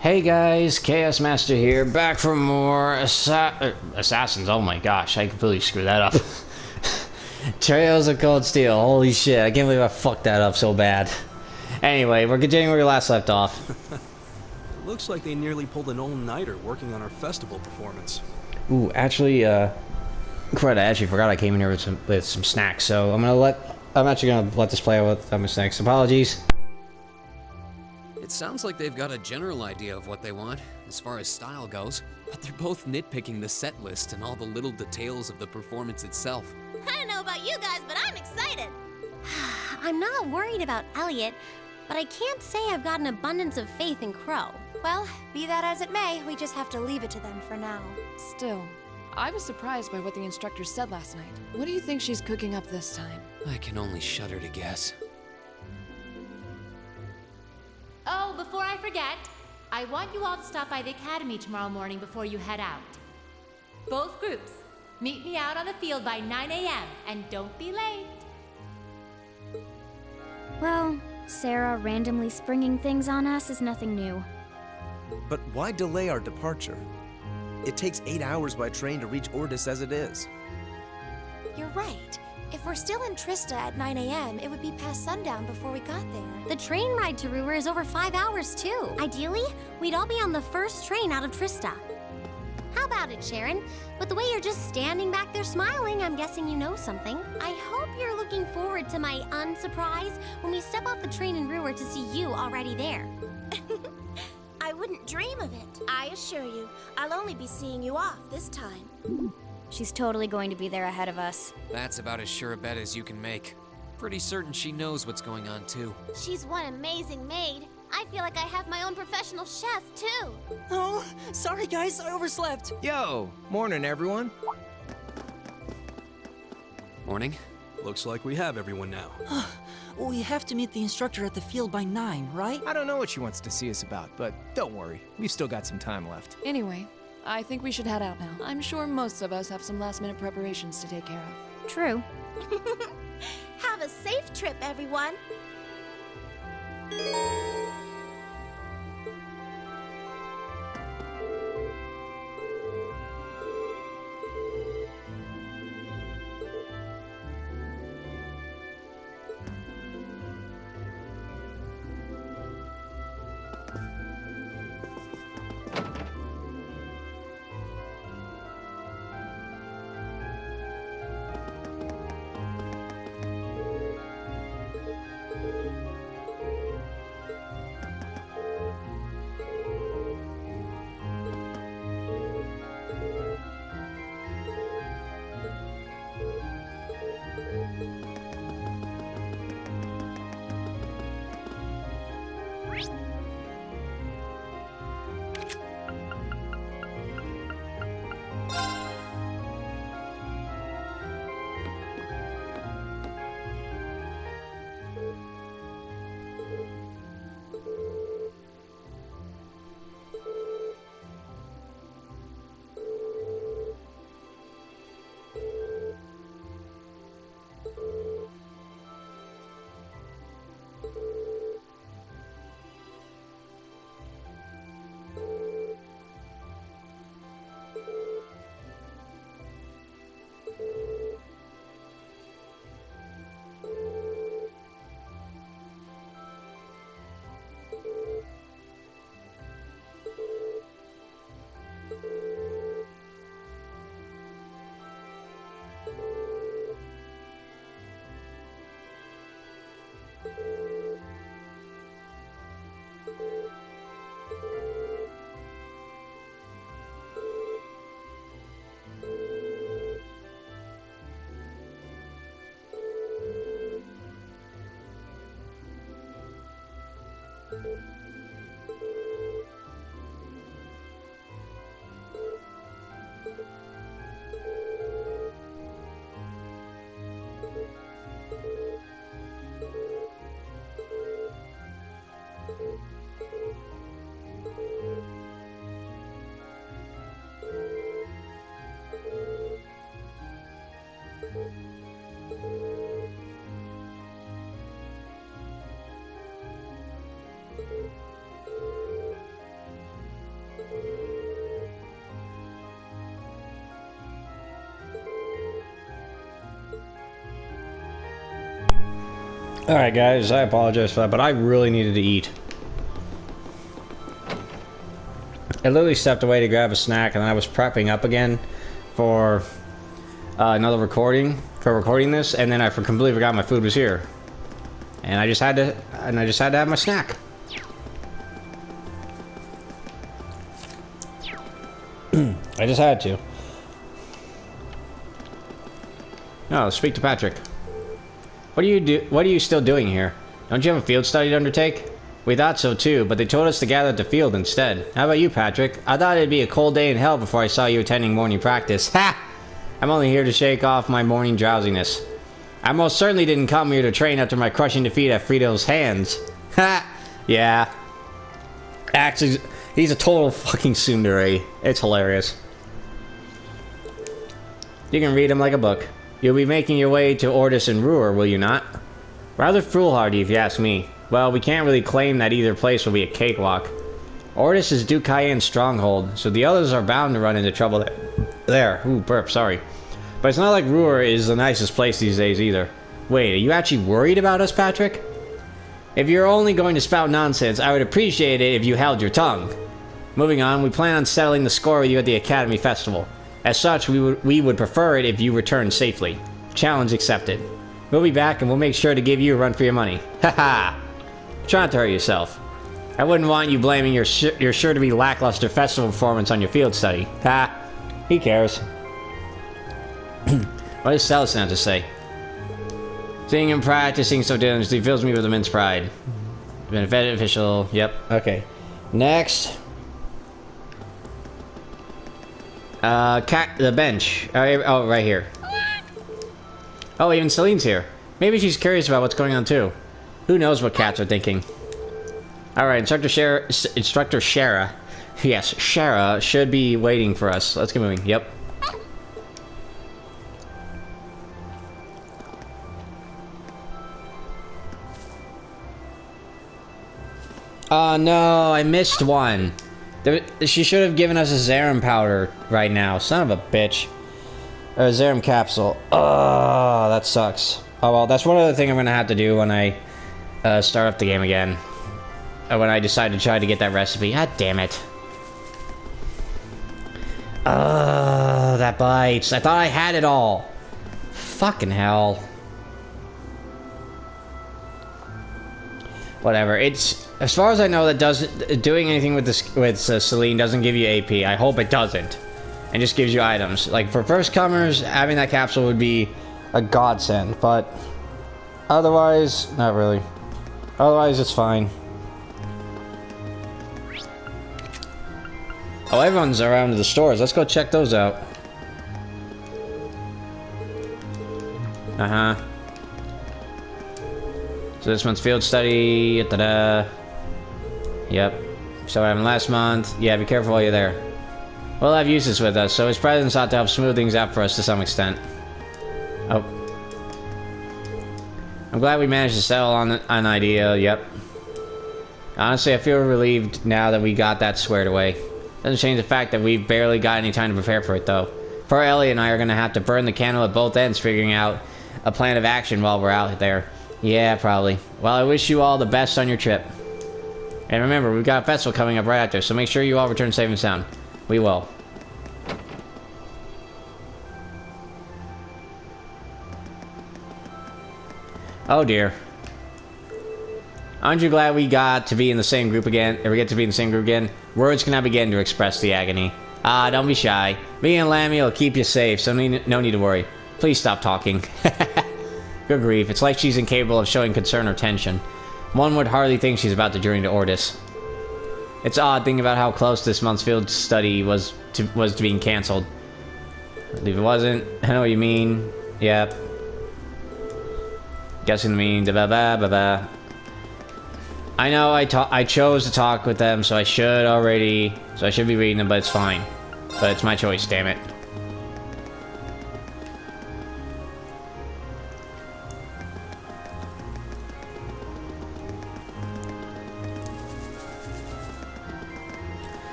Hey guys, Chaos Master here, back for more Assassins. Oh my gosh, I completely screwed that up. Trails of Cold Steel. Holy shit, I can't believe I fucked that up so bad. Anyway, we're continuing where we last left off. Looks like they nearly pulled an all-nighter working on our festival performance. Ooh, actually, crud, I actually forgot I came in here with some snacks, so I'm actually gonna let this play out without my snacks. Apologies. It sounds like they've got a general idea of what they want, as far as style goes, but they're both nitpicking the set list and all the little details of the performance itself. I don't know about you guys, but I'm excited. I'm not worried about Elliot, but I can't say I've got an abundance of faith in Crow. Well, be that as it may, we just have to leave it to them for now. Still, I was surprised by what the instructor said last night. What do you think she's cooking up this time? I can only shudder to guess. Oh, before I forget, I want you all to stop by the academy tomorrow morning before you head out. Both groups, meet me out on the field by 9 a.m. and don't be late. Well, Sarah randomly springing things on us is nothing new. But why delay our departure? It takes 8 hours by train to reach Ordis as it is. You're right. If we're still in Trista at 9 a.m., it would be past sundown before we got there. The train ride to Ruhr is over 5 hours, too. Ideally, we'd all be on the first train out of Trista. How about it, Sharon? With the way you're just standing back there smiling, I'm guessing you know something. I hope you're looking forward to my unsurprise when we step off the train in Ruhr to see you already there. I wouldn't dream of it. I assure you, I'll only be seeing you off this time. She's totally going to be there ahead of us. That's about as sure a bet as you can make. Pretty certain she knows what's going on, too. She's one amazing maid. I feel like I have my own professional chef, too. Oh, sorry guys, I overslept. Yo, morning everyone. Morning. Looks like we have everyone now. We have to meet the instructor at the field by 9, right? I don't know what she wants to see us about, but don't worry. We've still got some time left. Anyway, I think we should head out now. I'm sure most of us have some last-minute preparations to take care of. True. Have a safe trip, everyone. Alright guys, I apologize for that, but I really needed to eat. I literally stepped away to grab a snack and then I was prepping up again for another recording, this, and then I completely forgot my food was here. And I just had to have my snack. I just had to. Oh, speak to Patrick. What are you still doing here? Don't you have a field study to undertake? We thought so too, but they told us to gather at the field instead. How about you, Patrick? I thought it'd be a cold day in hell before I saw you attending morning practice. Ha! I'm only here to shake off my morning drowsiness. I most certainly didn't come here to train after my crushing defeat at Frido's hands. Ha! Yeah. Actually, he's a total fucking tsundere. It's hilarious. You can read him like a book. You'll be making your way to Ordis and Ruhr, will you not? Rather foolhardy, if you ask me. Well, we can't really claim that either place will be a cakewalk. Ordis is Duke Cayenne's stronghold, so the others are bound to run into trouble there. Ooh, burp, sorry. But it's not like Ruhr is the nicest place these days either. Wait, are you actually worried about us, Patrick? If you're only going to spout nonsense, I would appreciate it if you held your tongue. Moving on, we plan on settling the score with you at the Academy Festival. As such, we would prefer it if you return safely. Challenge accepted. We'll be back and we'll make sure to give you a run for your money. Haha! Try not to hurt yourself. I wouldn't want you blaming your sure-to-be lackluster festival performance on your field study. Ha! He cares. What does Celestin have to say? Seeing him practicing so diligently fills me with immense pride. Benefit official. Yep. Okay. Next. The bench. Oh, right here. Oh, even Celine's here. Maybe she's curious about what's going on too. Who knows what cats are thinking. Alright, Instructor Shara. Yes, Shara should be waiting for us. Let's get moving. Yep. Oh no, I missed one. She should have given us a Zerum powder right now. Son of a bitch. Or a Zerum capsule. Oh, that sucks. Oh well, that's one other thing I'm gonna have to do when I start up the game again. When I decide to try to get that recipe. God damn it. That bites. I thought I had it all. Fucking hell. Whatever. It's, as far as I know, that doesn't doing anything with this Celine doesn't give you AP. I hope it doesn't, and just gives you items. Like for first comers, having that capsule would be a godsend. But otherwise, not really. Otherwise, it's fine. Oh, everyone's around the stores. Let's go check those out. Uh-huh. So this one's field study. Ta-da. Yep. So what happened last month. Yeah, be careful while you're there. We'll have Eustace with us, so his presence ought to help smooth things out for us to some extent. Oh. I'm glad we managed to settle on an idea. Yep. Honestly, I feel relieved now that we got that squared away. Doesn't change the fact that we've barely got any time to prepare for it, though. Poor Ellie and I are going to have to burn the candle at both ends figuring out a plan of action while we're out there. Yeah, probably. Well, I wish you all the best on your trip. And remember, we've got a festival coming up right after, so make sure you all return safe and sound. We will. Oh dear. Aren't you glad we got to be in the same group again? Or we get to be in the same group again? Words cannot begin to express the agony. Ah, don't be shy. Me and Lammy will keep you safe, so no need to worry. Please stop talking. Good grief, it's like she's incapable of showing concern or tension. One would hardly think she's about to journey to Ordis. It's odd thinking about how close this month's field study was to being cancelled. I believe it wasn't. I know what you mean. Yep. Guessing the meaning. Da-ba-ba-ba-ba. I know I chose to talk with them, so I should be reading them, but it's fine. But it's my choice, damn it.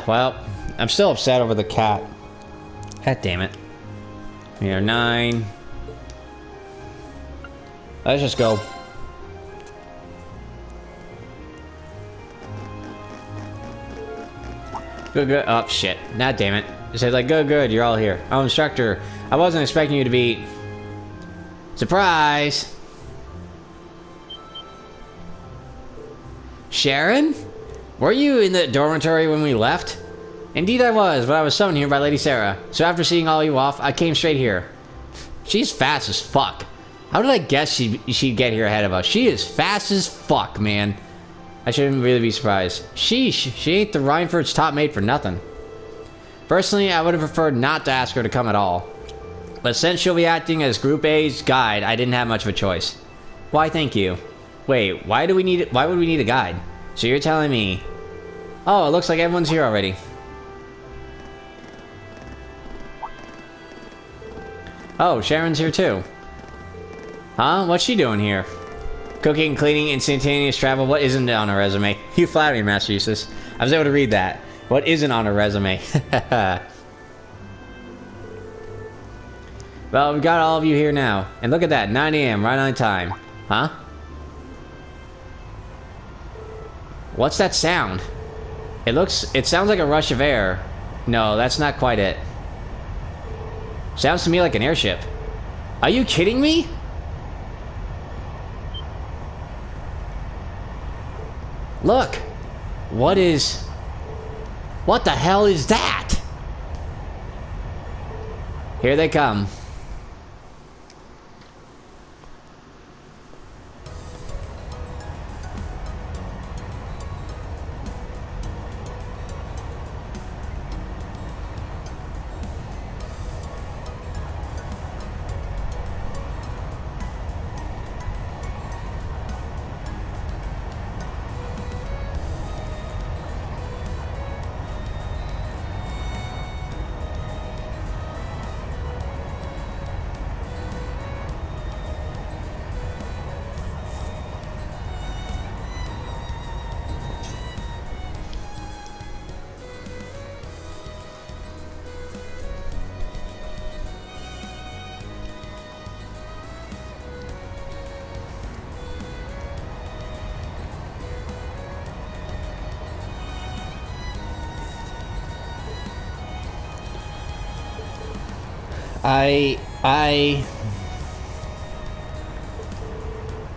Well, I'm still upset over the cat. God damn it. We are 9. Let's just go. Good, good. Oh, shit. Nah, damn it. It said, like, good, good, you're all here. Oh, instructor, I wasn't expecting you to be... Surprise! Sharon? Were you in the dormitory when we left? Indeed I was, but I was summoned here by Lady Sarah. So after seeing all you off, I came straight here. She's fast as fuck. How did I guess she'd get here ahead of us? She is fast as fuck, man. I shouldn't really be surprised. Sheesh, she ain't the Rhineford's top mate for nothing. Personally, I would have preferred not to ask her to come at all. But since she'll be acting as Group A's guide, I didn't have much of a choice. Why, thank you. Wait, why would we need a guide? So you're telling me... Oh, it looks like everyone's here already. Oh, Sharon's here too. Huh? What's she doing here? Cooking, cleaning, instantaneous travel. What isn't on her resume? You flatter me, Master Eustace. I was able to read that. What isn't on her resume? Well, we've got all of you here now. And look at that, 9 AM, right on time. Huh? What's that sound? It sounds like a rush of air. No, that's not quite it. Sounds to me like an airship. Are you kidding me? Look! What the hell is that? Here they come.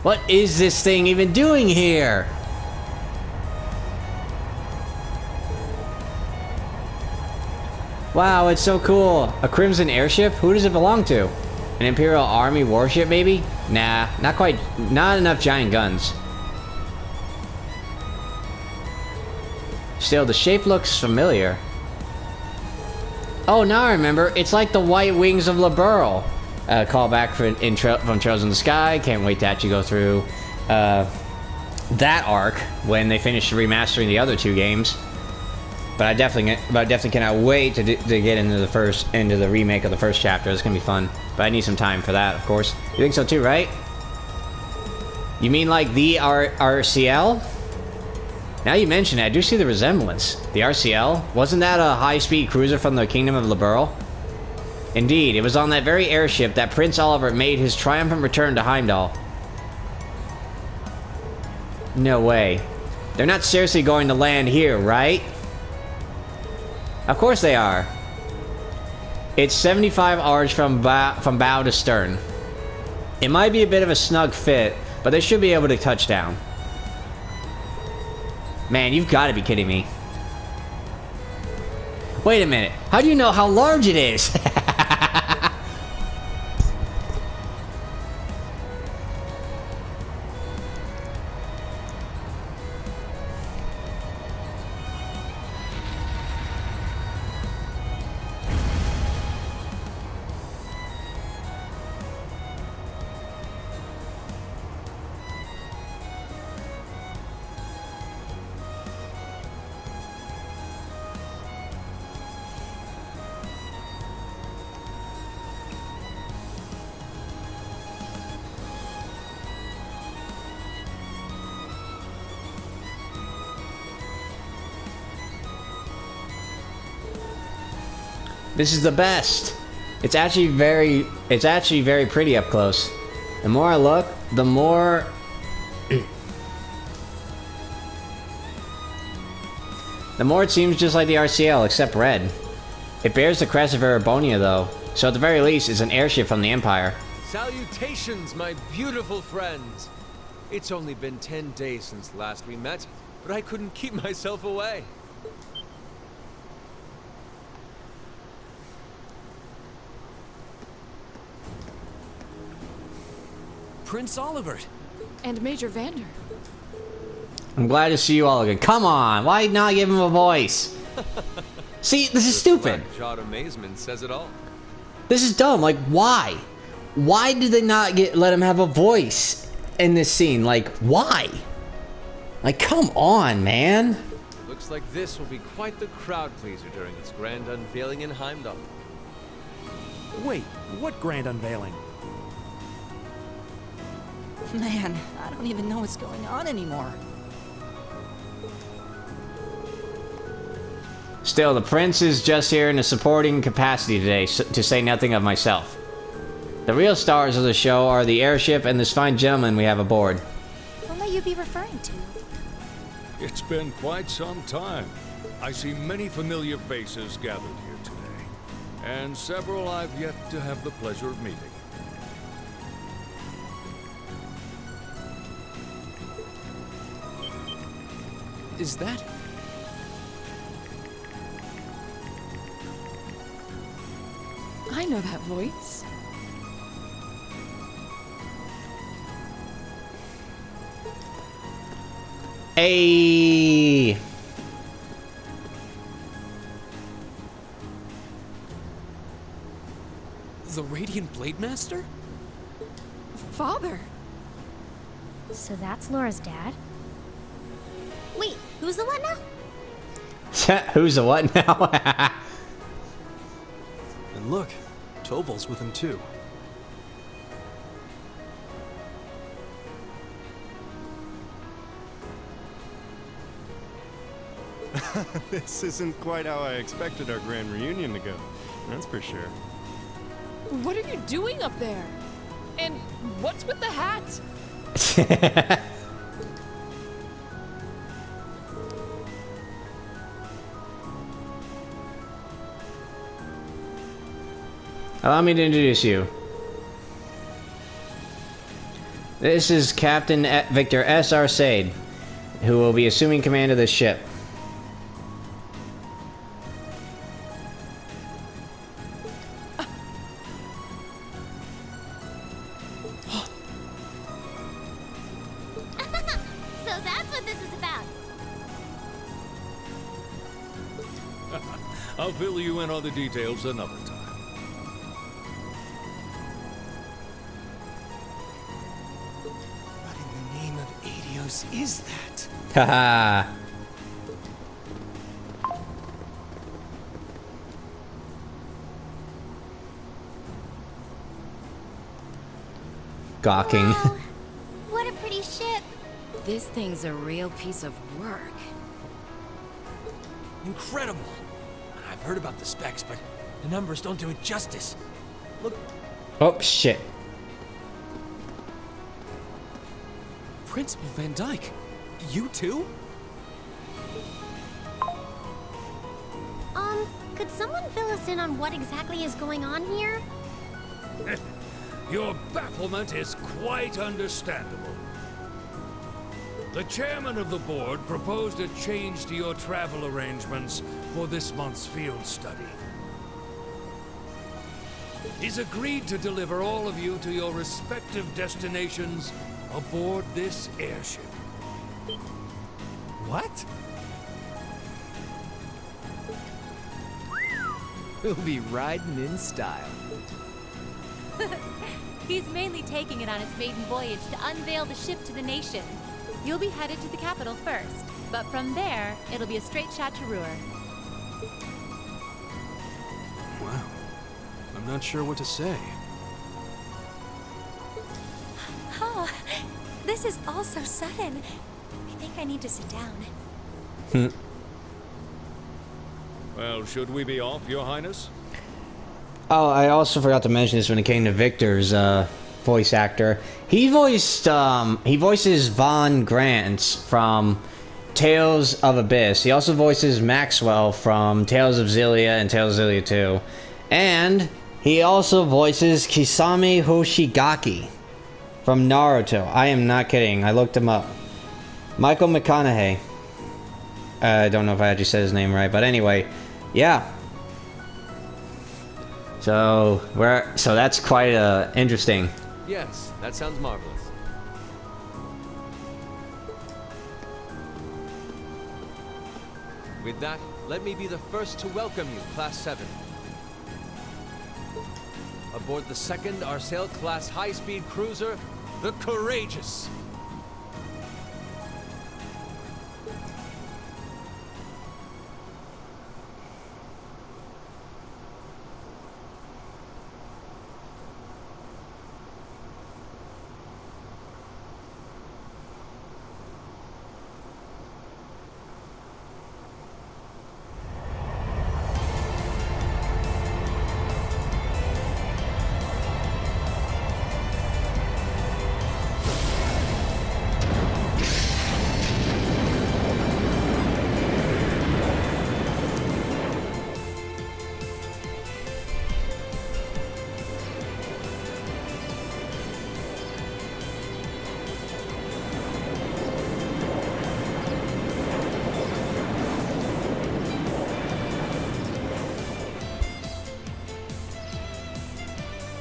What is this thing even doing here? Wow, it's so cool. A Crimson airship? Who does it belong to? An Imperial Army warship, maybe? Nah, not quite. Not enough giant guns. Still, the shape looks familiar. Oh, now I remember. It's like the white wings of Liberl. Callback from Trails in the Sky. Can't wait to actually go through that arc when they finish remastering the other two games. But I definitely cannot wait to get into the remake of the first chapter. It's gonna be fun. But I need some time for that, of course. You think so too, right? You mean like the RCL? Now you mention it, I do see the resemblance. The RCL? Wasn't that a high-speed cruiser from the Kingdom of Liberl? Indeed, it was on that very airship that Prince Oliver made his triumphant return to Heimdall. No way. They're not seriously going to land here, right? Of course they are. It's 75 hours from bow to stern. It might be a bit of a snug fit, but they should be able to touch down. Man, you've got to be kidding me. Wait a minute. How do you know how large it is? This is the best. It's actually very pretty up close. The more I look, The more... the more it seems just like the RCL, except red. It bears the crest of Erebonia, though, so at the very least, it's an airship from the Empire. Salutations, my beautiful friends! It's only been 10 days since last we met, but I couldn't keep myself away. Prince Oliver. And Major Vander. I'm glad to see you all again. Come on, why not give him a voice? See, this is stupid. Jawed amazement says it all. This is dumb. Like, why? Why did they not let him have a voice in this scene? Like, why? Like, come on, man. Looks like this will be quite the crowd pleaser during its grand unveiling in Heimdall. Wait, what grand unveiling? Man, I don't even know what's going on anymore. Still, the prince is just here in a supporting capacity today, to say nothing of myself. The real stars of the show are the airship and this fine gentleman we have aboard. Who may you be referring to? It's been quite some time. I see many familiar faces gathered here today, and several I've yet to have the pleasure of meeting. Is that... I know that voice. Hey. The Radiant Blade Master? Father. So that's Laura's dad? Wait, who's the what now? Who's the what now? And look, Toval's with him too. This isn't quite how I expected our grand reunion to go. That's for sure. What are you doing up there? And what's with the hat? Allow me to introduce you. This is Captain Victor S. Arcade, who will be assuming command of this ship. So that's what this is about. I'll fill you in on the details another time. What in the name of Adios is that? Haha. Gawking. Wow, what a pretty ship. This thing's a real piece of work. Incredible! I've heard about the specs, but the numbers don't do it justice. Look, Oh, shit. Principal Van Dyke, you too? Could someone fill us in on what exactly is going on here? Your bafflement is quite understandable. The chairman of the board proposed a change to your travel arrangements for this month's field study. He's agreed to deliver all of you to your respective destinations aboard this airship. What? We'll be riding in style. He's mainly taking it on its maiden voyage to unveil the ship to the nation. You'll be headed to the capital first, but from there, it'll be a straight shot to Ruhr. wow. I'm not sure what to say. Oh, this is all so sudden. I think I need to sit down. Well, should we be off, Your Highness? Oh, I also forgot to mention this when it came to Victor's voice actor. He voices Von Grants from Tales of Abyss. He also voices Maxwell from Tales of Xillia and Tales of Xillia 2. And he also voices Kisame Hoshigaki from Naruto. I am not kidding. I looked him up. Michael McConaughey. I don't know if I actually said his name right, but anyway, yeah. So that's quite interesting. Yes, that sounds marvelous. With that, let me be the first to welcome you, Class 7. Aboard the second Arcel class high-speed cruiser, the Courageous.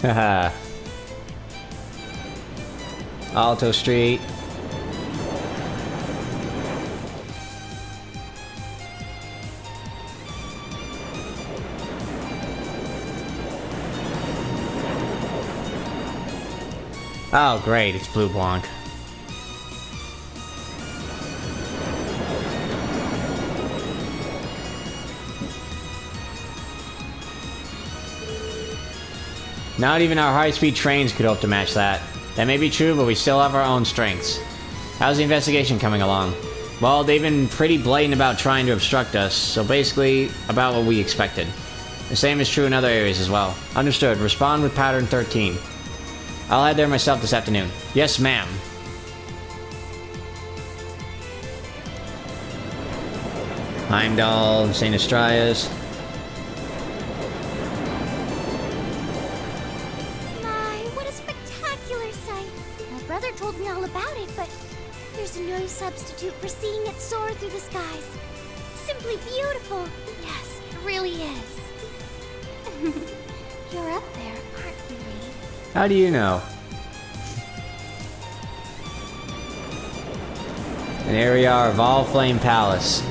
Haha. Alto Street. Oh, great, it's Blue Blanc. Not even our high-speed trains could hope to match that. That may be true, but we still have our own strengths. How's the investigation coming along? Well, they've been pretty blatant about trying to obstruct us, so basically, about what we expected. The same is true in other areas as well. Understood. Respond with pattern 13. I'll head there myself this afternoon. Yes, ma'am. Heimdall, St. Astrias. Substitute for seeing it soar through the skies. Simply beautiful. Yes, it really is. You're up there, aren't you, Rean? How do you know? An area of All Flame Palace.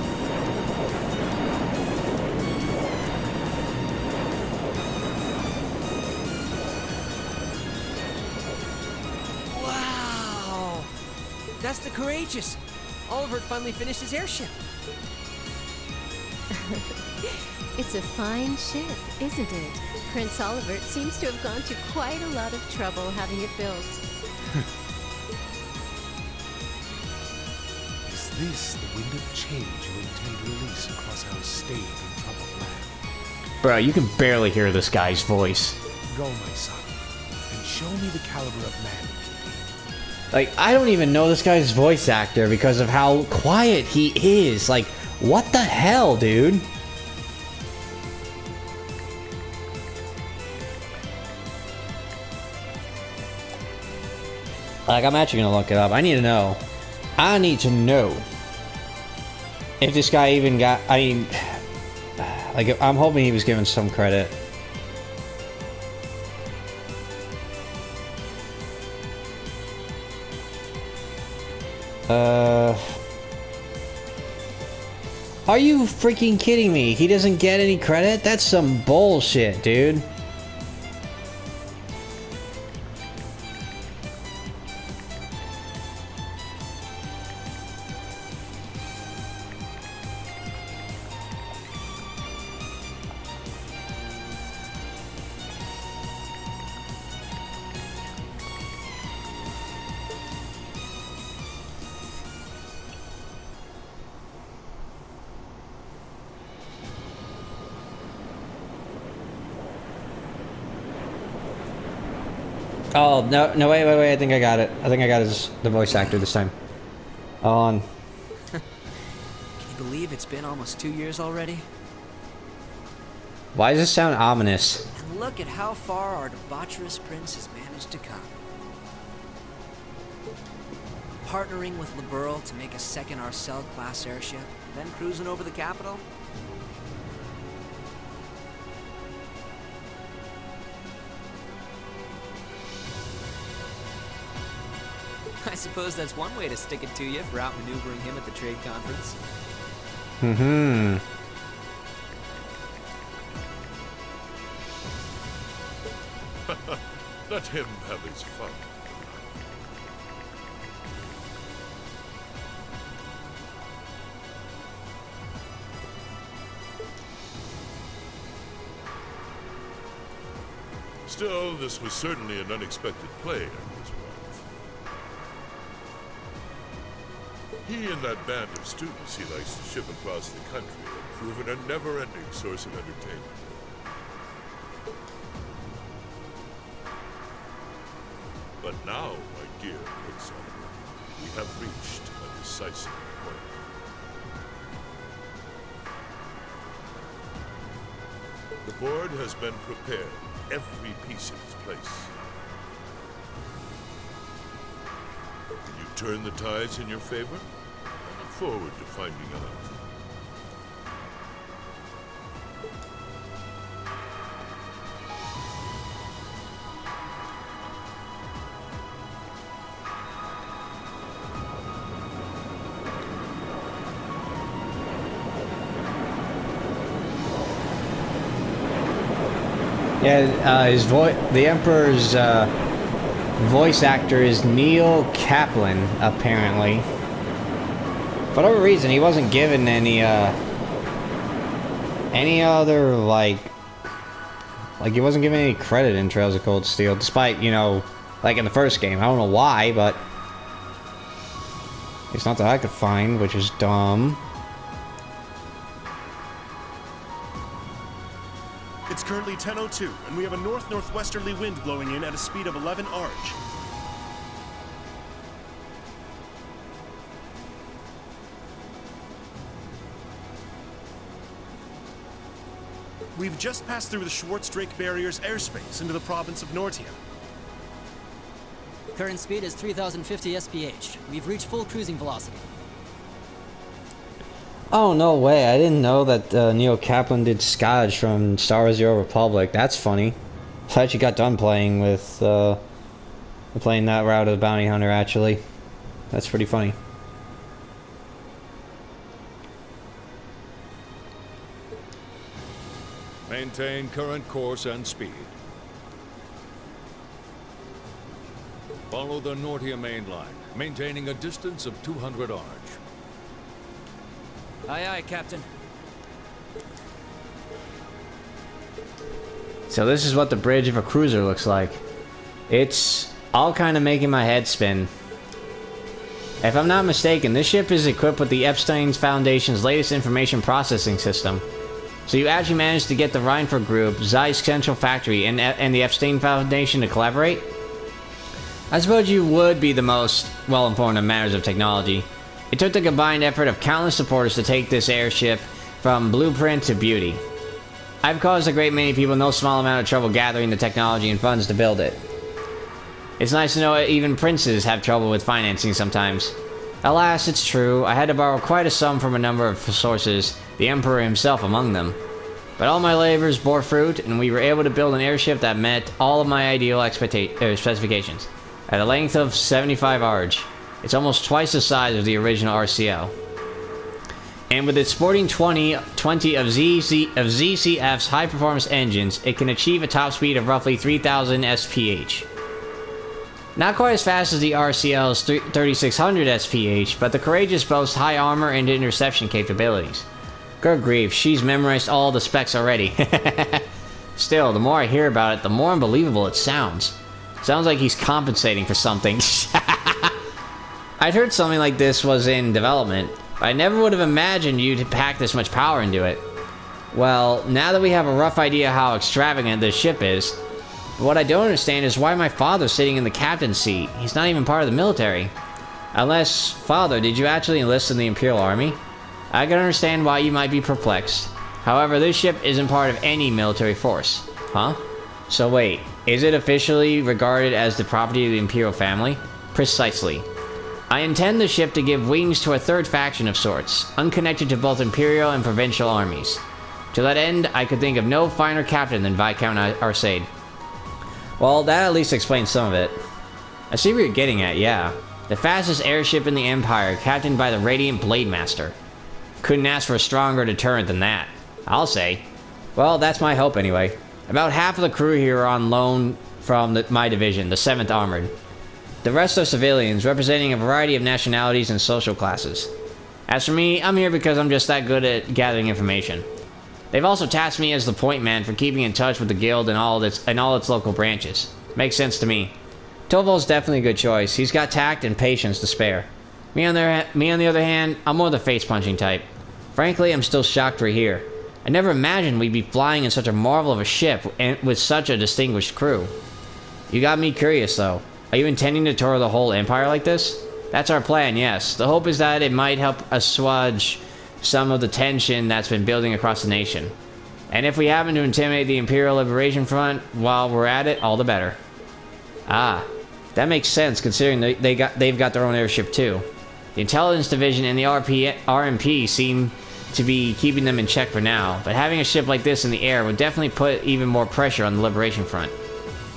That's the Courageous. Oliver finally finished his airship. It's a fine ship, isn't it? Prince Oliver seems to have gone to quite a lot of trouble having it built. Is this the wind of change you intend to release across our stained and troubled land? Bro, you can barely hear this guy's voice. Go, my son, and show me the caliber of man. Like, I don't even know this guy's voice actor because of how quiet he is. Like, what the hell, dude? Like, I'm actually gonna look it up. I need to know. I need to know if this guy even got... I mean... Like, I'm hoping he was given some credit. Are you freaking kidding me? He doesn't get any credit? That's some bullshit, dude. Oh, no, wait, I think I got it. I think I got the voice actor this time. On. Can you believe it's been almost 2 years already? Why does this sound ominous? And look at how far our debaucherous prince has managed to come. Partnering with Liberl to make a second Arcel-class airship, then cruising over the capital? I suppose that's one way to stick it to you for outmaneuvering him at the trade conference. Mm-hmm. Let him have his fun. Still, this was certainly an unexpected play on his part. He and that band of students he likes to ship across the country have proven a never-ending source of entertainment. But now, my dear Prince Oliver, we have reached a decisive point. The board has been prepared, every piece in its place. Will you turn the tides in your favor? I look forward to finding out. Yeah, the Emperor's voice actor is Neil Kaplan, apparently. For whatever reason, he wasn't given any other, like he wasn't given any credit in Trails of Cold Steel, despite, you know, like in the first game. I don't know why, but it's not that I could find, which is dumb. It's currently 10:02, and we have a north-northwesterly wind blowing in at a speed of 11 arch. We've just passed through the Schwarz-Drake barrier's airspace into the province of Nortia. Current speed is 3,050 SPH. We've reached full cruising velocity. Oh, no way. I didn't know that Neil Kaplan did Scottish from Star Wars: The Old Republic. That's funny. I actually got done playing with, playing that route of the Bounty Hunter, actually. That's pretty funny. Maintain current course and speed. Follow the Nortia main line, maintaining a distance of 200 arch. Aye, aye, Captain. So this is what the bridge of a cruiser looks like. It's all kind of making my head spin. If I'm not mistaken, this ship is equipped with the Epstein Foundation's latest information processing system. So you actually managed to get the Reinford Group, Zeiss Central Factory, and the Epstein Foundation to collaborate? I suppose you would be the most well-informed in matters of technology. It took the combined effort of countless supporters to take this airship from blueprint to beauty. I've caused a great many people no small amount of trouble gathering the technology and funds to build it. It's nice to know even princes have trouble with financing sometimes. Alas, it's true, I had to borrow quite a sum from a number of sources, the Emperor himself among them. But all my labors bore fruit, and we were able to build an airship that met all of my ideal specifications. At a length of 75 arch. It's almost twice the size of the original RCL. And with its sporting 20 of ZCF's high-performance engines, it can achieve a top speed of roughly 3,000 SPH. Not quite as fast as the RCL's 3,600 SPH, but the Courageous boasts high armor and interception capabilities. Good grief, she's memorized all the specs already. Still, the more I hear about it, the more unbelievable it sounds. Sounds like he's compensating for something. I'd heard something like this was in development, but I never would have imagined you to pack this much power into it. Well, now that we have a rough idea how extravagant this ship is, But what I don't understand is why my father's sitting in the captain's seat. He's not even part of the military. Unless, Father, did you actually enlist in the Imperial Army? I can understand why you might be perplexed. However, this ship isn't part of any military force. Huh? So wait, is it officially regarded as the property of the Imperial family? Precisely. I intend the ship to give wings to a third faction of sorts, unconnected to both Imperial and Provincial armies. To that end, I could think of no finer captain than Viscount Arcade. Well, that at least explains some of it. I see what you're getting at, yeah. The fastest airship in the Empire, captained by the Radiant Blade Master. Couldn't ask for a stronger deterrent than that, I'll say. Well, that's my hope anyway. About half of the crew here are on loan from my division, the 7th Armored. The rest are civilians, representing a variety of nationalities and social classes. As for me, I'm here because I'm just that good at gathering information. They've also tasked me as the point man for keeping in touch with the guild and all its local branches. Makes sense to me. Tovol's definitely a good choice. He's got tact and patience to spare. Me on the other hand, I'm more the face-punching type. Frankly, I'm still shocked we're here. I never imagined we'd be flying in such a marvel of a ship and with such a distinguished crew. You got me curious, though. Are you intending to tour the whole Empire like this? That's our plan, yes. The hope is that it might help assuage some of the tension that's been building across the nation. And if we happen to intimidate the Imperial Liberation Front while we're at it, all the better. Ah, that makes sense considering they've got their own airship too. The Intelligence Division and the RMP seem to be keeping them in check for now, but having a ship like this in the air would definitely put even more pressure on the Liberation Front.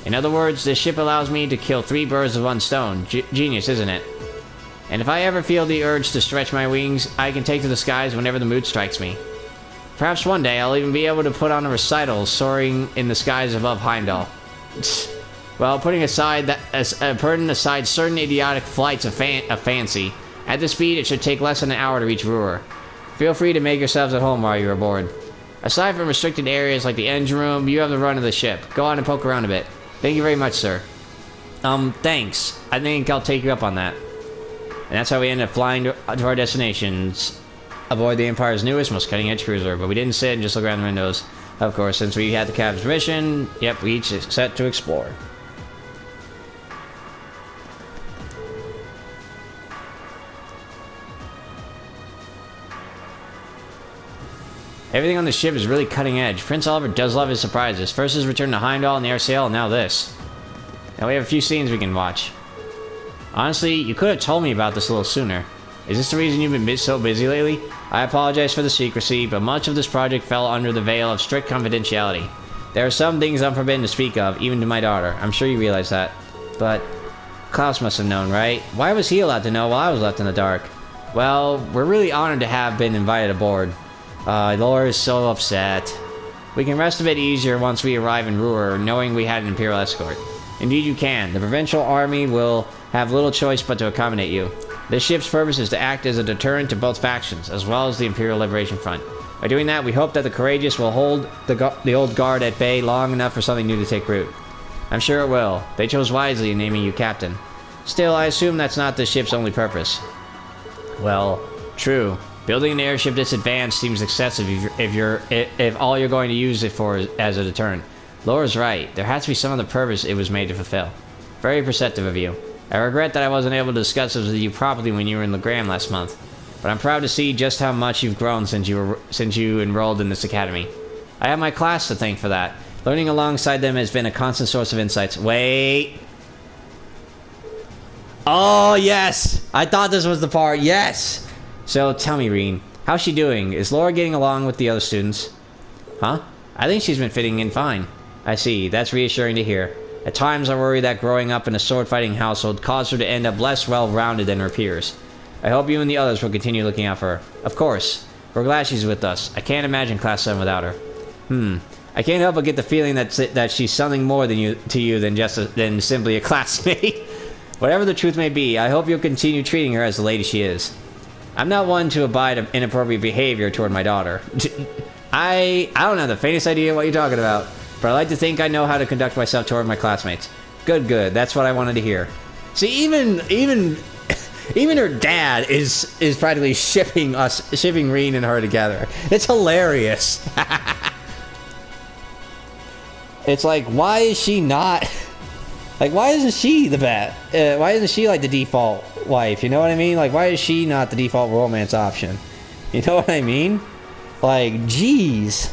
In other words, this ship allows me to kill 3 birds with one stone. Genius, isn't it? And if I ever feel the urge to stretch my wings, I can take to the skies whenever the mood strikes me. Perhaps one day I'll even be able to put on a recital soaring in the skies above Heimdall. Well, putting aside certain idiotic flights of fancy, at this speed it should take less than an hour to reach Ruhr. Feel free to make yourselves at home while you're aboard. Aside from restricted areas like the engine room, you have the run of the ship. Go on and poke around a bit. Thank you very much, sir. Thanks. I think I'll take you up on that. And that's how we ended up flying to our destinations aboard the Empire's newest, most cutting-edge cruiser. But we didn't sit and just look around the windows. Of course, since we had the captain's permission, yep, we each set to explore. Everything on the ship is really cutting edge. Prince Oliver does love his surprises. First his return to Heimdall and the Arsail, and now this. Now we have a few scenes we can watch. Honestly, you could have told me about this a little sooner. Is this the reason you've been so busy lately? I apologize for the secrecy, but much of this project fell under the veil of strict confidentiality. There are some things I'm forbidden to speak of, even to my daughter. I'm sure you realize that. But Klaus must have known, right? Why was he allowed to know while I was left in the dark? Well, we're really honored to have been invited aboard. Laura is so upset. We can rest a bit easier once we arrive in Ruhr, knowing we had an Imperial escort. Indeed you can. The Provincial Army will have little choice but to accommodate you. This ship's purpose is to act as a deterrent to both factions, as well as the Imperial Liberation Front. By doing that, we hope that the courageous will hold the old guard at bay long enough for something new to take root. I'm sure it will. They chose wisely in naming you captain. Still, I assume that's not the ship's only purpose. Well, true. Building an airship this advanced seems excessive if all you're going to use it for is as a deterrent. Laura's right. There has to be some other purpose it was made to fulfill. Very perceptive of you. I regret that I wasn't able to discuss this with you properly when you were in Legram last month, but I'm proud to see just how much you've grown since you enrolled in this academy. I have my class to thank for that. Learning alongside them has been a constant source of insights. Wait. Oh, yes! I thought this was the part. Yes! So, tell me, Rean, how's she doing? Is Laura getting along with the other students? Huh? I think she's been fitting in fine. I see. That's reassuring to hear. At times, I worry that growing up in a sword-fighting household caused her to end up less well-rounded than her peers. I hope you and the others will continue looking out for her. Of course. We're glad she's with us. I can't imagine Class 7 without her. I can't help but get the feeling that she's something more to you than simply a classmate. Whatever the truth may be, I hope you'll continue treating her as the lady she is. I'm not one to abide inappropriate behavior toward my daughter. I don't have the faintest idea what you're talking about, but I like to think I know how to conduct myself toward my classmates. Good. That's what I wanted to hear. See, even her dad is practically shipping Rean and her together. It's hilarious. It's like, why is she not... Like, why isn't she the bat? Why isn't she, like, the default wife? You know what I mean? Like, why is she not the default romance option? You know what I mean? Like, jeez.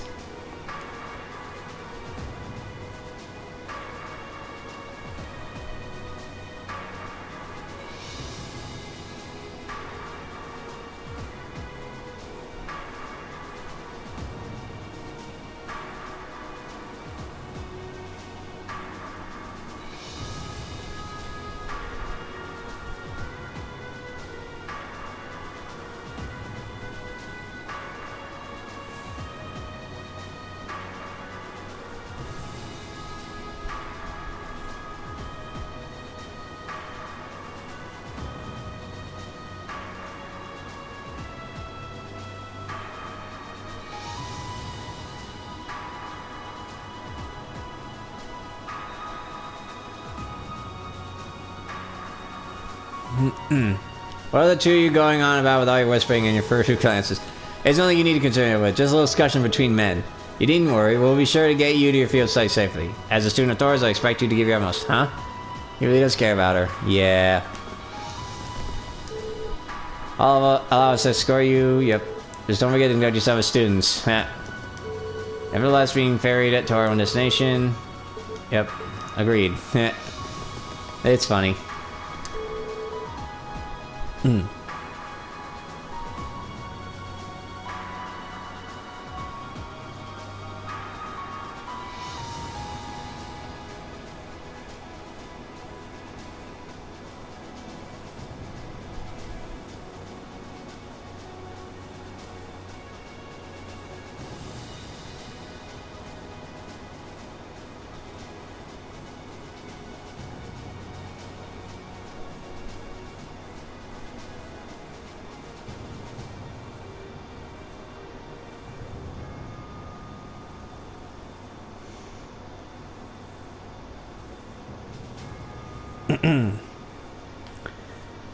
What are the two of you going on about with all your whispering and your furtive glances? It's nothing you need to concern you with, just a little discussion between men. You needn't worry, we'll be sure to get you to your field site safely. As a student of Thors, I expect you to give your utmost, huh? He really does care about her. Yeah. Allow us to escort you, yep. Just don't forget to conduct yourself as students. Nevertheless, being ferried to our own destination. Yep. Agreed. It's funny.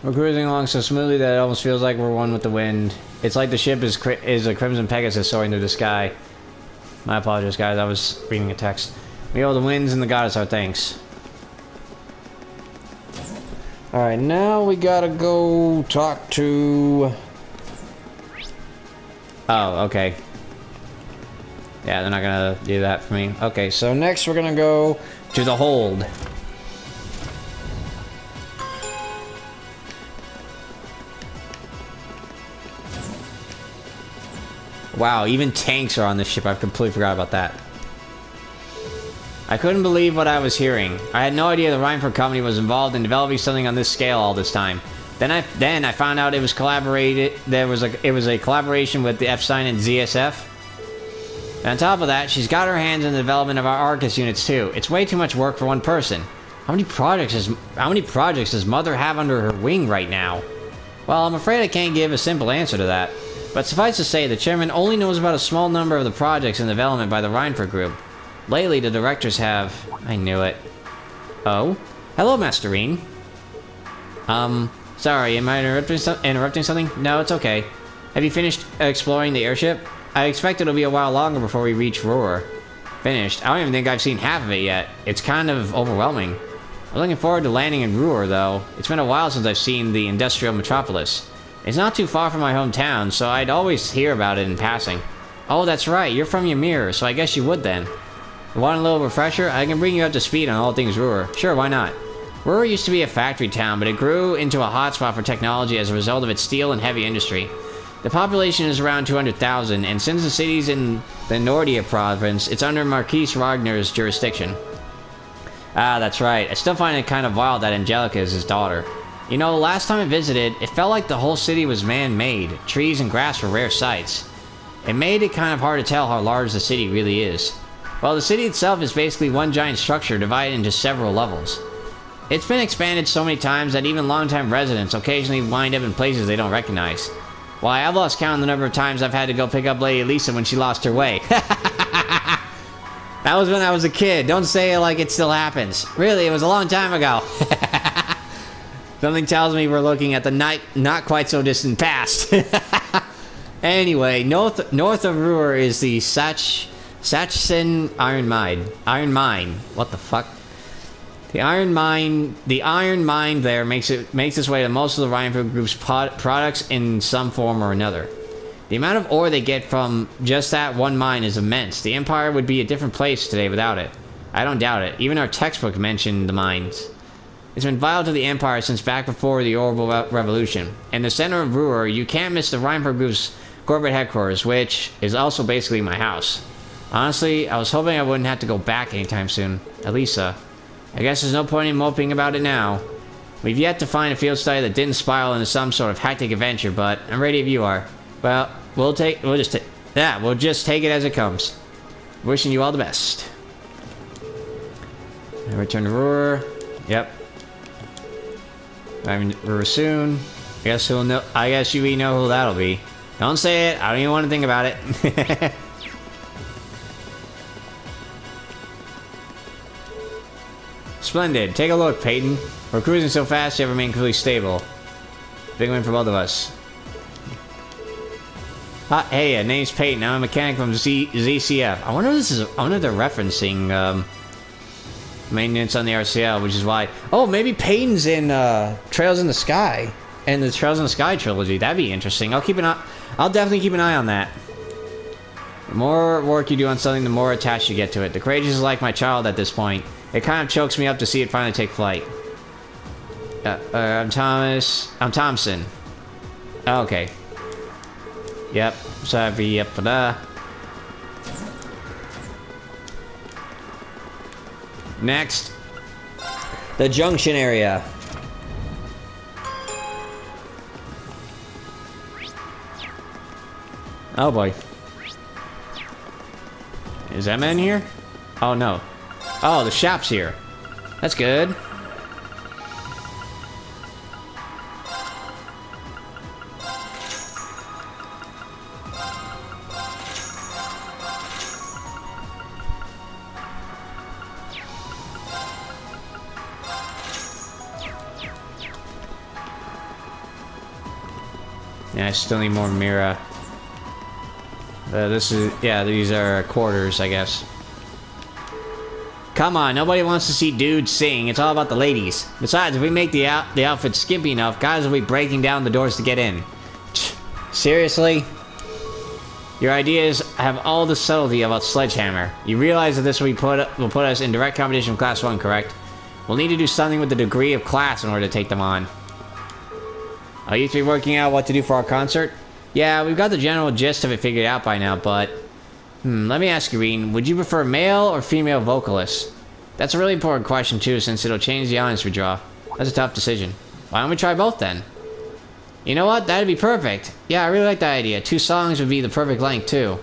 We're cruising along so smoothly that it almost feels like we're one with the wind. It's like the ship is a crimson Pegasus soaring through the sky. My apologies, guys. I was reading a text. We owe the winds and the goddess our thanks. Alright, now we gotta go talk to... Oh, okay. Yeah, they're not gonna do that for me. Okay, so next we're gonna go to the hold. Wow, even tanks are on this ship. I completely forgot about that. I couldn't believe what I was hearing. I had no idea the Reinford Company was involved in developing something on this scale all this time. Then I found out it was collaborated. It was a collaboration with the Epstein and ZSF. And on top of that, she's got her hands in the development of our Arcus units too. It's way too much work for one person. How many projects does Mother have under her wing right now? Well, I'm afraid I can't give a simple answer to that. But suffice to say, the chairman only knows about a small number of the projects in development by the Reinford Group. Lately, the directors have... I knew it. Oh? Hello, Master Rean. Sorry, am I interrupting something? No, it's okay. Have you finished exploring the airship? I expect it'll be a while longer before we reach Ruhr. Finished? I don't even think I've seen half of it yet. It's kind of overwhelming. I'm looking forward to landing in Ruhr, though. It's been a while since I've seen the industrial metropolis. It's not too far from my hometown, so I'd always hear about it in passing. Oh, that's right, you're from Ymir, so I guess you would then. Want a little refresher? I can bring you up to speed on all things Ruhr. Sure, why not? Ruhr used to be a factory town, but it grew into a hotspot for technology as a result of its steel and heavy industry. The population is around 200,000, and since the city's in the Nordia province, it's under Marquis Ragnar's jurisdiction. Ah, that's right. I still find it kind of wild that Angelica is his daughter. You know, last time I visited, it felt like the whole city was man-made. Trees and grass were rare sights. It made it kind of hard to tell how large the city really is. Well, the city itself is basically one giant structure divided into several levels. It's been expanded so many times that even longtime residents occasionally wind up in places they don't recognize. Why, I've lost count of the number of times I've had to go pick up Lady Lisa when she lost her way. That was when I was a kid. Don't say it like it still happens. Really, it was a long time ago. Something tells me we're looking at the not quite so distant past. Anyway, north of Ruhr is the Satchin Iron Mine. What the fuck? The Iron Mine there makes its way to most of the Rhineford Group's products in some form or another. The amount of ore they get from just that one mine is immense. The Empire would be a different place today without it. I don't doubt it. Even our textbook mentioned the mines. It's been vital to the Empire since back before the Orbital Revolution. In the center of Ruhr, you can't miss the Rhineford Group's corporate headquarters, which is also basically my house. Honestly, I was hoping I wouldn't have to go back anytime soon. Elisa. I guess there's no point in moping about it now. We've yet to find a field study that didn't spiral into some sort of hectic adventure, but I'm ready if you are. Well, we'll just take it as it comes. Wishing you all the best. Return to Ruhr. Yep. I'm in Ruhr soon. I guess you know who that'll be. Don't say it. I don't even want to think about it. Splendid. Take a look, Peyton. We're cruising so fast, you have remained completely stable. Big win for both of us. Hey, name's Peyton. I'm a mechanic from ZCF. I wonder if they're referencing maintenance on the RCL, which is why. Oh, maybe Peyton's in Trails in the Sky and the Trails in the Sky trilogy. That'd be interesting. I'll definitely keep an eye on that. The more work you do on something, the more attached you get to it. The Courageous is like my child at this point. It kind of chokes me up to see it finally take flight. I'm Thompson. Oh, okay. Yep. Sorry. Yep. Next, the junction area. Oh boy. Is that man here? Oh no. Oh, the shop's here. That's good. Yeah, I still need more Mira. These are quarters, I guess. Come on, nobody wants to see dudes sing. It's all about the ladies. Besides, if we make the outfit skimpy enough, guys will be breaking down the doors to get in. Seriously? Your ideas have all the subtlety of a sledgehammer. You realize that this will put us in direct competition with Class 1, correct? We'll need to do something with the degree of class in order to take them on. Are you three working out what to do for our concert? Yeah, we've got the general gist of it figured out by now, but... let me ask you, Rean, would you prefer male or female vocalists? That's a really important question, too, since it'll change the audience we draw. That's a tough decision. Why don't we try both, then? You know what? That'd be perfect. Yeah, I really like that idea. 2 songs would be the perfect length, too.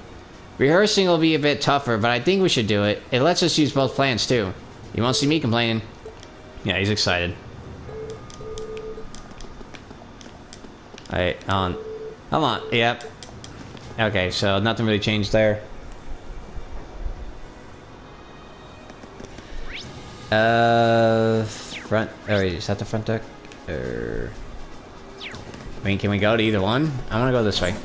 Rehearsing will be a bit tougher, but I think we should do it. It lets us use both plans, too. You won't see me complaining. Yeah, he's excited. Alright, come on. Yep. Okay, so nothing really changed there. Front. Oh, is that the front deck? I mean, can we go to either one? I want to go this way.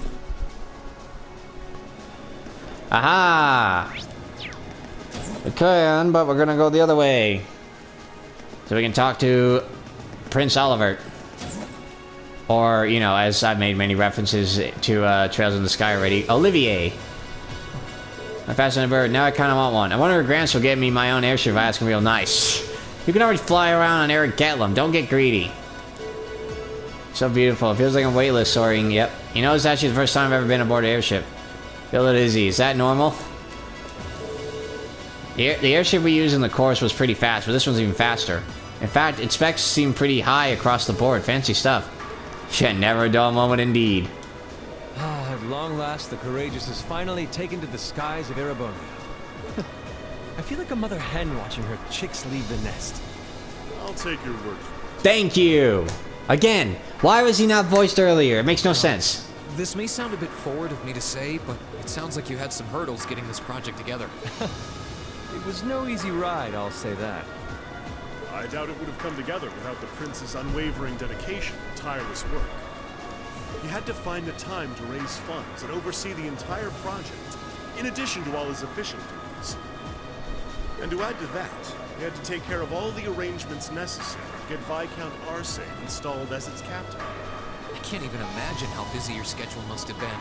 Aha! We can, but we're gonna go the other way. So we can talk to Prince Olivert. Or, you know, as I've made many references to Trails in the Sky already, Olivier. I'm fascinated bird. Now I kind of want one. I wonder if Grants will get me my own airship if I ask him real nice. You can already fly around on Eric Gatlum. Don't get greedy. So beautiful. It feels like I'm weightless soaring. Yep. You know, it's actually the first time I've ever been aboard an airship. Feel it dizzy. Is that normal? The airship we used in the course was pretty fast, but this one's even faster. In fact, its specs seem pretty high across the board. Fancy stuff. Shit, never a dull moment indeed. At long last, the Courageous is finally taken to the skies of Erebonia. I feel like a mother hen watching her chicks leave the nest. I'll take your word for it. Thank you! Again, why was he not voiced earlier? It makes no sense. This may sound a bit forward of me to say, but it sounds like you had some hurdles getting this project together. It was no easy ride, I'll say that. I doubt it would have come together without the Prince's unwavering dedication and tireless work. He had to find the time to raise funds and oversee the entire project. in addition to all his official duties. And to add to that, he had to take care of all the arrangements necessary to get Viscount Arce installed as its captain. I can't even imagine how busy your schedule must have been.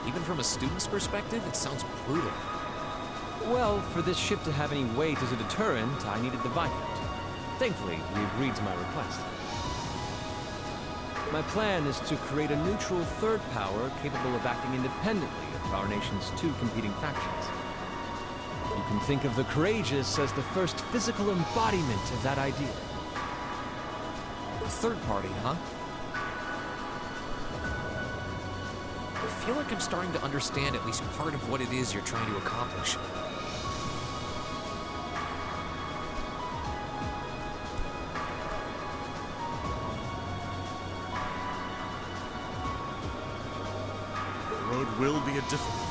Even from a student's perspective, it sounds brutal. Well, for this ship to have any weight as a deterrent, I needed the Viscount. Thankfully, he agreed to my request. My plan is to create a neutral third power capable of acting independently of our nation's two competing factions. You can think of the Courageous as the first physical embodiment of that ideal. A third party, huh? I feel like I'm starting to understand at least part of what it is you're trying to accomplish. The road will be a difficult one.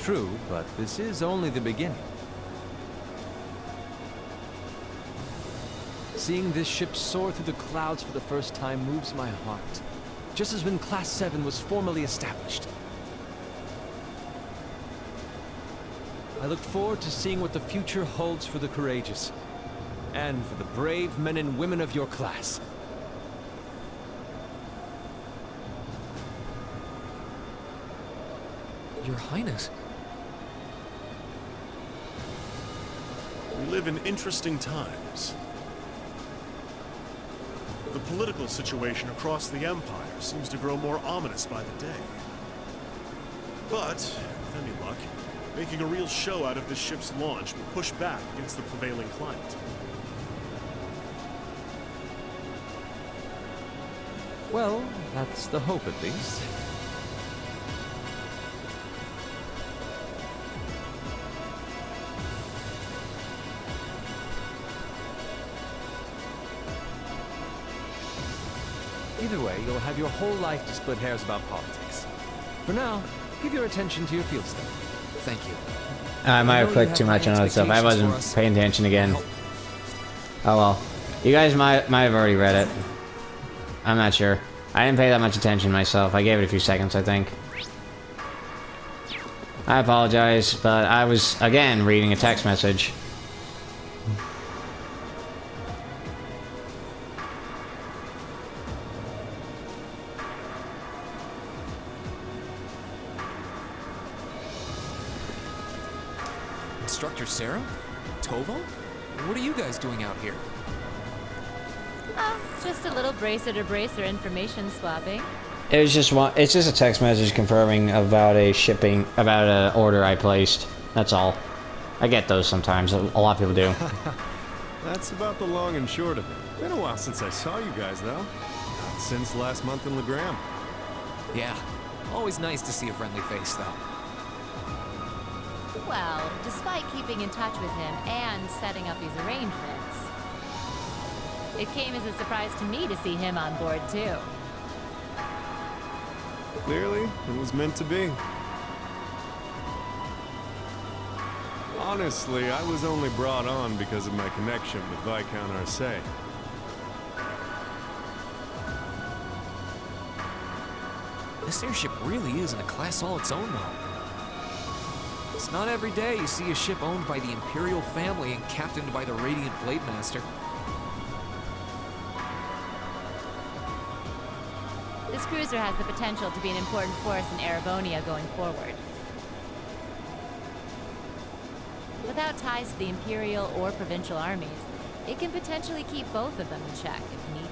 True, but this is only the beginning. Seeing this ship soar through the clouds for the first time moves my heart, just as when Class VII was formally established. I look forward to seeing what the future holds for the Courageous, and for the brave men and women of your class. Your Highness. We live in interesting times. The political situation across the Empire seems to grow more ominous by the day. But, with any luck, making a real show out of this ship's launch will push back against the prevailing climate. Well, that's the hope at least. Either way, you'll have your whole life to split hairs about politics. For now, give your attention to your field study. Thank you. I might have clicked too much on other stuff. I wasn't paying attention again. Oh well. You guys might have already read it. I'm not sure. I didn't pay that much attention myself. I gave it a few seconds, I think. I apologize, but I was, again, reading a text message. Instructor Sarah? Tovo? What are you guys doing out here? Oh, just a little bracer-to-bracer information swapping. It was just one. It's just a text message confirming about an order I placed. That's all. I get those sometimes. A lot of people do. That's about the long and short of it. Been a while since I saw you guys, though. Not since last month in Legram. Yeah. Always nice to see a friendly face, though. Well, despite keeping in touch with him and setting up these arrangements, it came as a surprise to me to see him on board, too. Clearly, it was meant to be. Honestly, I was only brought on because of my connection with Viscount Arce. This airship really is in a class all its own, though. It's not every day you see a ship owned by the Imperial family and captained by the Radiant Blade Master. This cruiser has the potential to be an important force in Erebonia going forward. Without ties to the Imperial or Provincial armies, it can potentially keep both of them in check if need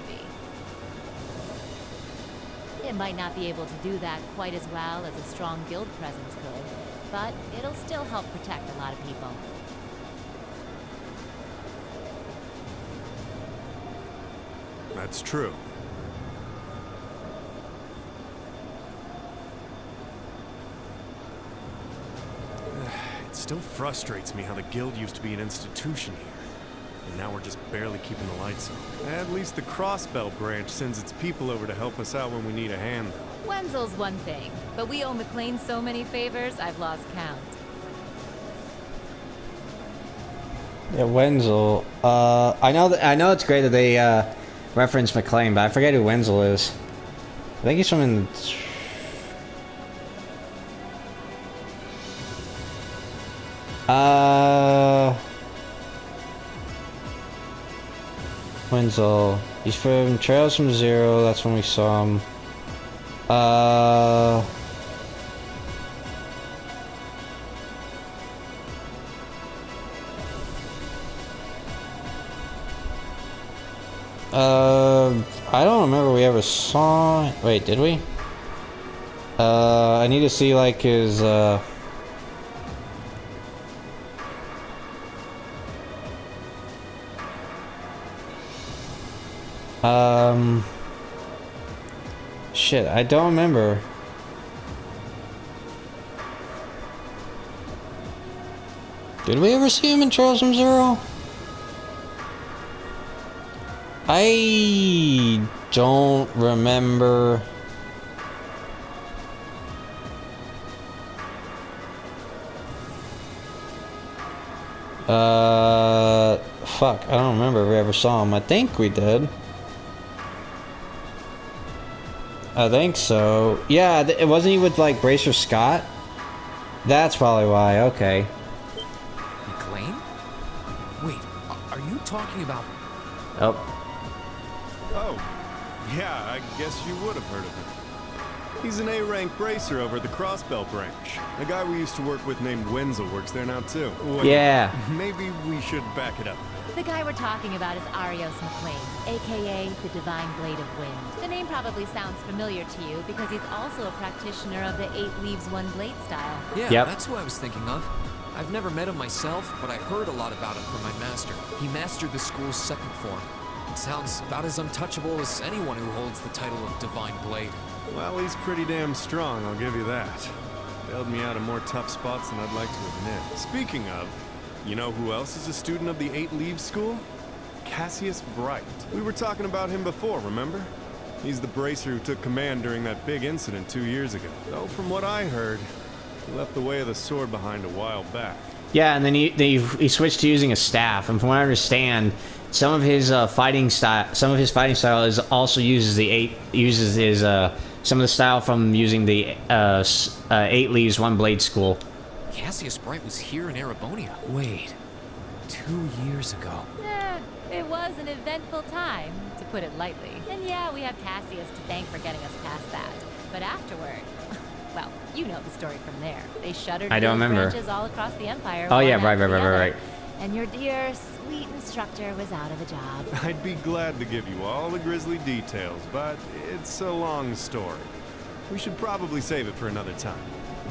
be. It might not be able to do that quite as well as a strong guild presence could, but it'll still help protect a lot of people. That's true. It still frustrates me how the guild used to be an institution here. And now we're just barely keeping the lights on. At least the Crossbell branch sends its people over to help us out when we need a hand, though. Wenzel's one thing, but we owe McLean so many favors, I've lost count. Yeah, Wenzel. I know it's great that they reference McLean, but I forget who Wenzel is. I think he's from in... Wenzel. He's from Trails from Zero, that's when we saw him. I don't remember we ever saw... Wait, did we? I need to see, like, his, Shit, I don't remember. Did we ever see him in Trails from Zero? I don't remember. Fuck, I don't remember if we ever saw him. I think we did. I think so. Yeah, it wasn't he with, like, Bracer Scott? That's probably why, okay. McLean? Wait, are you talking about... Oh. Oh, yeah, I guess you would have heard of him. He's an A-rank bracer over at the Crossbell branch. A guy we used to work with named Wenzel works there now, too. Wait, yeah. Maybe we should back it up. The guy we're talking about is Arios McLean, aka the Divine Blade of Wind. The name probably sounds familiar to you because he's also a practitioner of the 8 Leaves, 1 Blade style. Yeah, that's who I was thinking of. I've never met him myself, but I heard a lot about him from my master. He mastered the school's second form. It sounds about as untouchable as anyone who holds the title of Divine Blade. Well, he's pretty damn strong, I'll give you that. Bailed me out of more tough spots than I'd like to admit. Speaking of, you know who else is a student of the 8 Leaves School? Cassius Bright. We were talking about him before, remember? He's the bracer who took command during that big incident 2 years ago. Though from what I heard, he left the way of the sword behind a while back. Yeah, and then he switched to using a staff, and from what I understand, some of his fighting style is also uses his some of the style from using the 8 Leaves, 1 Blade school. Cassius Bright was here in Erebonia. Wait, 2 years ago. It was an eventful time, to put it lightly. And yeah, we have Cassius to thank for getting us past that. But afterward, well, you know the story from there. They shuttered branches all across the Empire. Oh yeah, right. And your dear, sweet instructor was out of a job. I'd be glad to give you all the grisly details, but it's a long story. We should probably save it for another time.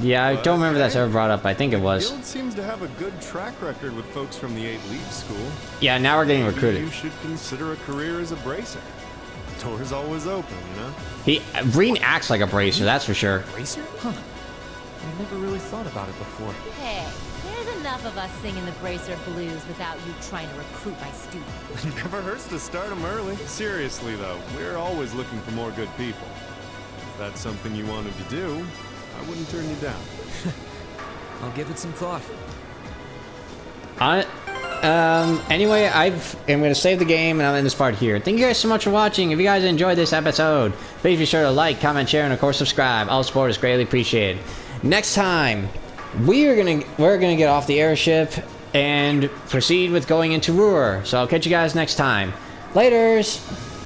Yeah, I don't remember that's ever brought up. I think it was. The guild seems to have a good track record with folks from the 8 Leaves School. Yeah, now we're getting recruited. You should consider a career as a bracer. Door's always open, you know? Rean acts like a bracer, that's for sure. Bracer? Huh. I never really thought about it before. Hey, there's enough of us singing the Bracer Blues without you trying to recruit my students. Never hurts to start them early. Seriously, though, we're always looking for more good people. If that's something you wanted to do, I wouldn't turn you down. I'll give it some thought. Anyway, I'm going to save the game and I'll end this part here. Thank you guys so much for watching. If you guys enjoyed this episode, please be sure to like, comment, share, and of course subscribe. All support is greatly appreciated. Next time, we're gonna get off the airship and proceed with going into Ruhr. So I'll catch you guys next time. Laters!